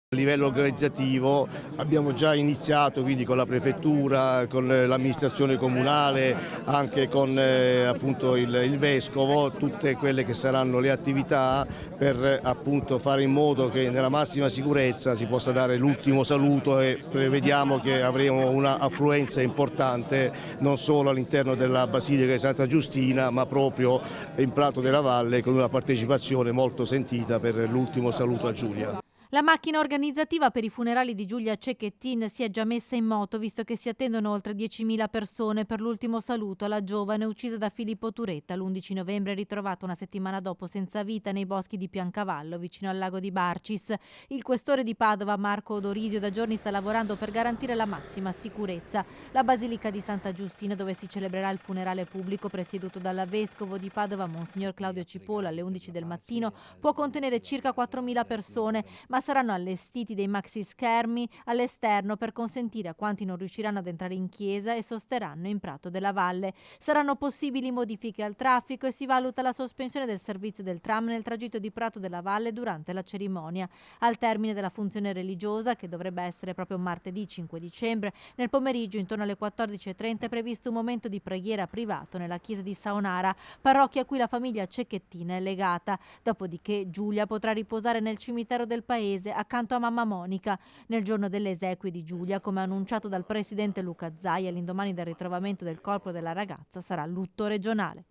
A livello organizzativo abbiamo già iniziato quindi con la prefettura, con l'amministrazione comunale, anche con appunto il vescovo, tutte quelle che saranno le attività per appunto fare in modo che nella massima sicurezza si possa dare l'ultimo saluto e prevediamo che avremo una affluenza importante non solo all'interno della Basilica di Santa Giustina ma proprio in Prato della Valle con una partecipazione molto sentita per l'ultimo saluto a Giulia. La macchina organizzativa per i funerali di Giulia Cecchettin si è già messa in moto, visto che si attendono oltre 10.000 persone per l'ultimo saluto alla giovane uccisa da Filippo Turetta l'11 novembre, ritrovata una settimana dopo senza vita nei boschi di Piancavallo, vicino al lago di Barcis. Il questore di Padova, Marco Odorisio, da giorni sta lavorando per garantire la massima sicurezza. La Basilica di Santa Giustina, dove si celebrerà il funerale pubblico presieduto dal vescovo di Padova, Monsignor Claudio Cipolla, alle 11 del mattino, può contenere circa 4.000 persone, ma saranno allestiti dei maxi schermi all'esterno per consentire a quanti non riusciranno ad entrare in chiesa e sosterranno in Prato della Valle. Saranno possibili modifiche al traffico e si valuta la sospensione del servizio del tram nel tragitto di Prato della Valle durante la cerimonia. Al termine della funzione religiosa, che dovrebbe essere proprio martedì 5 dicembre, nel pomeriggio intorno alle 14:30 è previsto un momento di preghiera privato nella chiesa di Saonara, parrocchia a cui la famiglia Cecchettin è legata. Dopodiché Giulia potrà riposare nel cimitero del paese accanto a mamma Monica. Nel giorno delle esequie di Giulia, come annunciato dal presidente Luca Zaia, all'indomani del ritrovamento del corpo della ragazza, sarà lutto regionale.